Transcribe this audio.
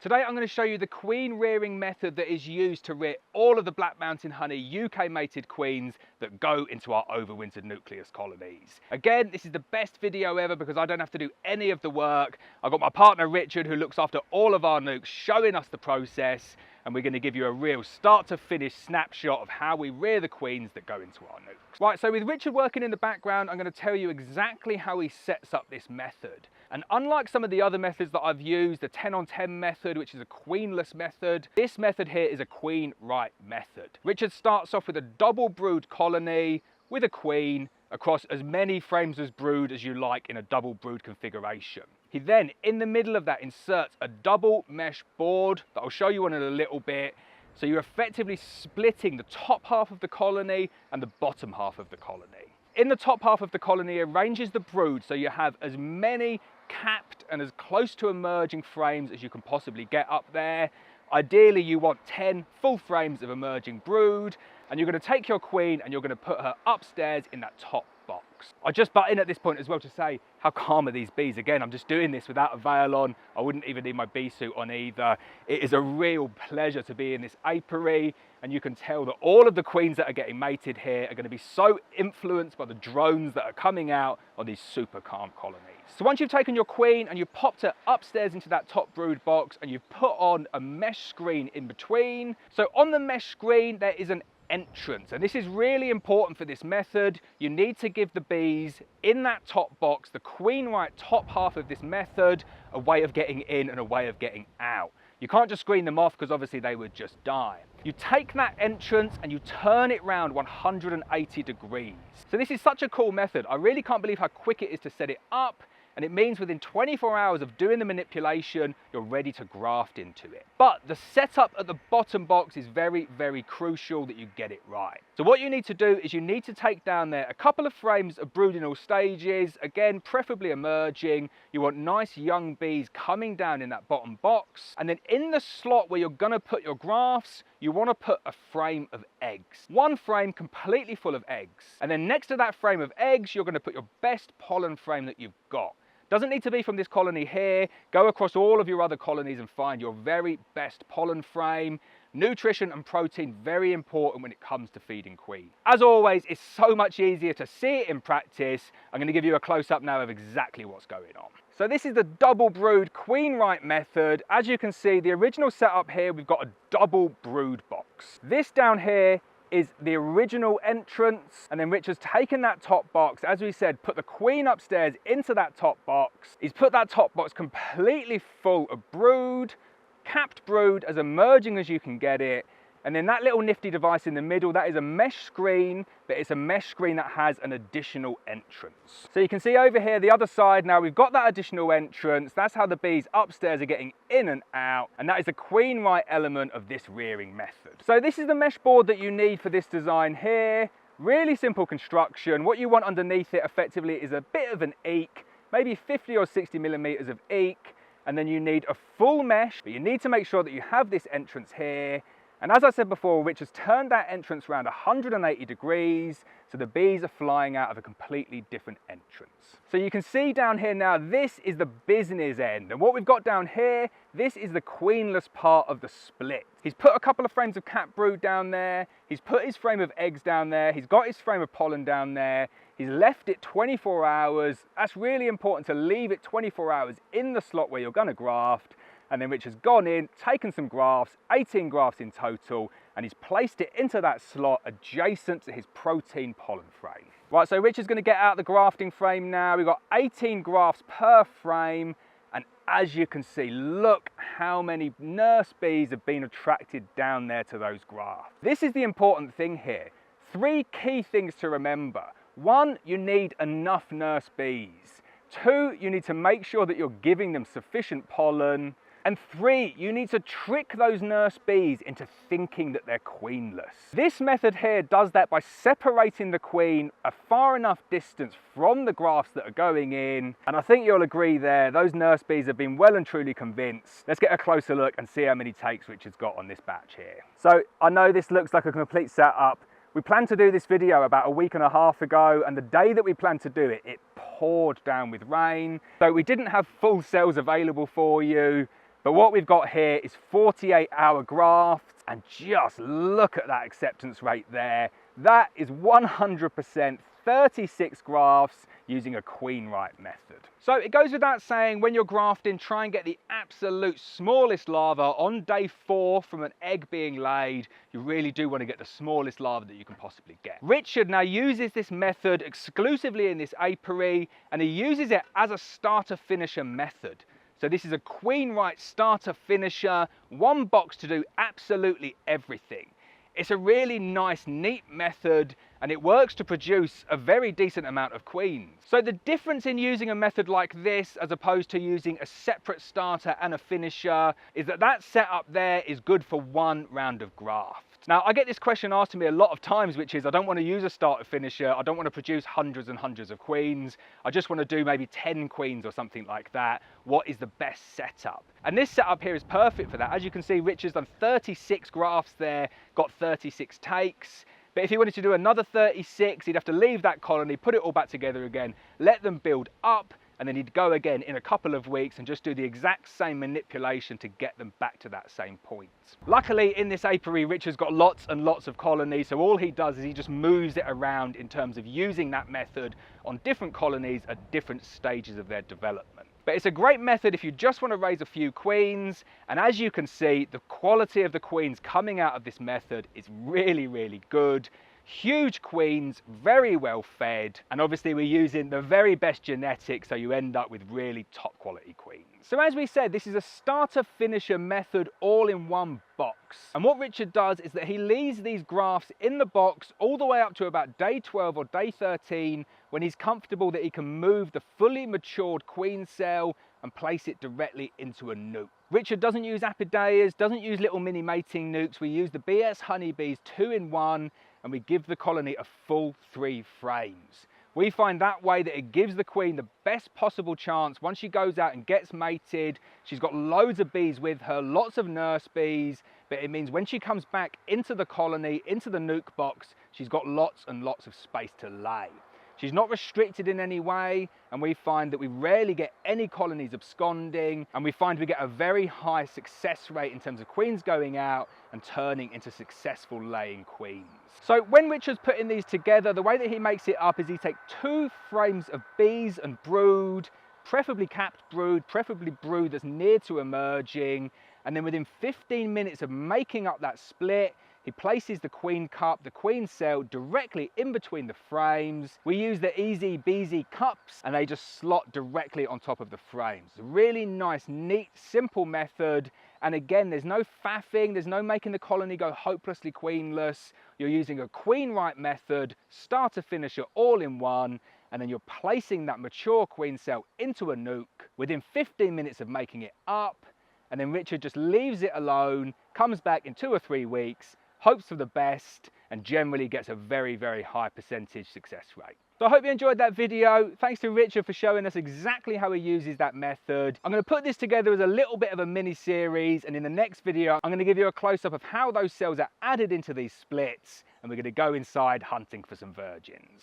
Today I'm going to show you the queen rearing method that is used to rear all of the Black Mountain Honey UK mated queens that go into our overwintered nucleus colonies. Again, this is the best video ever because I don't have to do any of the work. I've got my partner Richard who looks after all of our nukes showing us the process, and we're going to give you a real start to finish snapshot of how we rear the queens that go into our nukes. Right, so with Richard working in the background, I'm going to tell you exactly how he sets up this method. And unlike some of the other methods that I've used, the 10 on 10 method, which is a queenless method, this method here is a Queenright method. Richard starts off with a double brood colony with a queen across as many frames of brood as you like in a double brood configuration. He then, in the middle of that, inserts a double mesh board that I'll show you on in a little bit. So you're effectively splitting the top half of the colony and the bottom half of the colony. In the top half of the colony, arranges the brood so you have as many capped and as close to emerging frames as you can possibly get up there. Ideally, you want 10 full frames of emerging brood, and you're going to take your queen and you're going to put her upstairs in that top box. I just butt in at this point as well to say how calm are these bees. Again, I'm just doing this without a veil on. I wouldn't even need my bee suit on either. It is a real pleasure to be in this apiary, and you can tell that all of the queens that are getting mated here are going to be so influenced by the drones that are coming out on these super calm colonies. So once you've taken your queen and you've popped her upstairs into that top brood box and you've put on a mesh screen in between, so on the mesh screen there is an entrance, and this is really important for this method. You need to give the bees in that top box, the Queenright top half of this method, a way of getting in and a way of getting out. You can't just screen them off because obviously they would just die. You take that entrance and you turn it round 180 degrees. So this is such a cool method. I really can't believe how quick it is to set it up. And it means within 24 hours of doing the manipulation, you're ready to graft into it. But the setup at the bottom box is very, very crucial that you get it right. So what you need to do is you need to take down there a couple of frames of brood in all stages, again, preferably emerging. You want nice young bees coming down in that bottom box. And then in the slot where you're gonna put your grafts, you wanna put a frame of eggs. One frame completely full of eggs. And then next to that frame of eggs, you're gonna put your best pollen frame that you've got. Doesn't need to be from this colony here. Go across all of your other colonies and find your very best pollen frame. Nutrition and protein, very important when it comes to feeding queen. As always, it's so much easier to see it in practice. I'm going to give you a close-up now of exactly what's going on. So this is the double brood Queenright method. As you can see, the original setup here, we've got a double brood box. This down here is the original entrance, and then Richard's taken that top box, as we said, put the queen upstairs into that top box. He's put that top box completely full of brood, capped brood, as emerging as you can get it. And then that little nifty device in the middle, that is a mesh screen, but it's a mesh screen that has an additional entrance. So you can see over here, the other side, now we've got that additional entrance. That's how the bees upstairs are getting in and out. And that is the Queenright element of this rearing method. So this is the mesh board that you need for this design here. Really simple construction. What you want underneath it effectively is a bit of an eek, maybe 50 or 60 millimeters of eek. And then you need a full mesh, but you need to make sure that you have this entrance here. And as I said before, Rich has turned that entrance around 180 degrees, so the bees are flying out of a completely different entrance. So you can see down here now, this is the business end. And what we've got down here, this is the queenless part of the split. He's put a couple of frames of capped brood down there. He's put his frame of eggs down there. He's got his frame of pollen down there. He's left it 24 hours. That's really important to leave it 24 hours in the slot where you're gonna graft. And then Rich has gone in, taken some grafts, 18 grafts in total, and he's placed it into that slot adjacent to his protein pollen frame. Right, so Rich is going to get out the grafting frame now. We've got 18 grafts per frame, and as you can see, look how many nurse bees have been attracted down there to those grafts. This is the important thing here. 3 key things to remember. 1, you need enough nurse bees. 2, you need to make sure that you're giving them sufficient pollen. And 3, you need to trick those nurse bees into thinking that they're queenless. This method here does that by separating the queen a far enough distance from the grafts that are going in. And I think you'll agree there, those nurse bees have been well and truly convinced. Let's get a closer look and see how many takes Richard's got on this batch here. So I know this looks like a complete setup. We planned to do this video about a week and a half ago, and the day that we planned to do it, it poured down with rain. So we didn't have full cells available for you. But what we've got here is 48-hour grafts, and just look at that acceptance rate there. That is 100%, 36 grafts using a Queenright method. So it goes without saying, when you're grafting, try and get the absolute smallest larva on day 4 from an egg being laid. You really do want to get the smallest larva that you can possibly get. Richard now uses this method exclusively in this apiary, and he uses it as a starter finisher method. So this is a Queenright starter finisher, one box to do absolutely everything. It's a really nice, neat method, and it works to produce a very decent amount of queens. So the difference in using a method like this as opposed to using a separate starter and a finisher is that that setup there is good for one round of graft. Now, I get this question asked to me a lot of times, which is, I don't want to use a starter finisher, I don't want to produce hundreds and hundreds of queens, I just want to do maybe 10 queens or something like that. What is the best setup? And this setup here is perfect for that. As you can see, Richard's done 36 grafts there, got 36 takes. But if he wanted to do another 36, he'd have to leave that colony, put it all back together again, let them build up, and then he'd go again in a couple of weeks and just do the exact same manipulation to get them back to that same point. Luckily, in this apiary, Richard's got lots and lots of colonies, so all he does is he just moves it around in terms of using that method on different colonies at different stages of their development. But it's a great method if you just want to raise a few queens, and as you can see, the quality of the queens coming out of this method is really, really good. Huge queens, very well fed, and obviously we're using the very best genetics, so you end up with really top quality queens. So as we said, this is a starter finisher method all in one box. And what Richard does is that he leaves these grafts in the box all the way up to about day 12 or day 13, when he's comfortable that he can move the fully matured queen cell and place it directly into a nuke. Richard doesn't use apideias, doesn't use little mini mating nukes. We use the BS honeybees 2-in-1, and we give the colony a full 3 frames. We find that way that it gives the queen the best possible chance. Once she goes out and gets mated, she's got loads of bees with her, lots of nurse bees, but it means when she comes back into the colony, into the nuke box, she's got lots and lots of space to lay. She's not restricted in any way, and we find that we rarely get any colonies absconding, and we find we get a very high success rate in terms of queens going out and turning into successful laying queens. So when Richard's putting these together, the way that he makes it up is he takes 2 frames of bees and brood, preferably capped brood, preferably brood that's near to emerging, and then within 15 minutes of making up that split, he places the queen cup, the queen cell, directly in between the frames. We use the Easy Beasy cups, and they just slot directly on top of the frames. Really nice, neat, simple method. And again, there's no faffing, there's no making the colony go hopelessly queenless. You're using a Queenright method, starter finisher all in one, and then you're placing that mature queen cell into a nuke within 15 minutes of making it up. And then Richard just leaves it alone, comes back in 2 or 3 weeks, hopes for the best, and generally gets a very, very high percentage success rate. So I hope you enjoyed that video. Thanks to Richard for showing us exactly how he uses that method. I'm going to put this together as a little bit of a mini series, and in the next video I'm going to give you a close-up of how those cells are added into these splits, and we're going to go inside hunting for some virgins.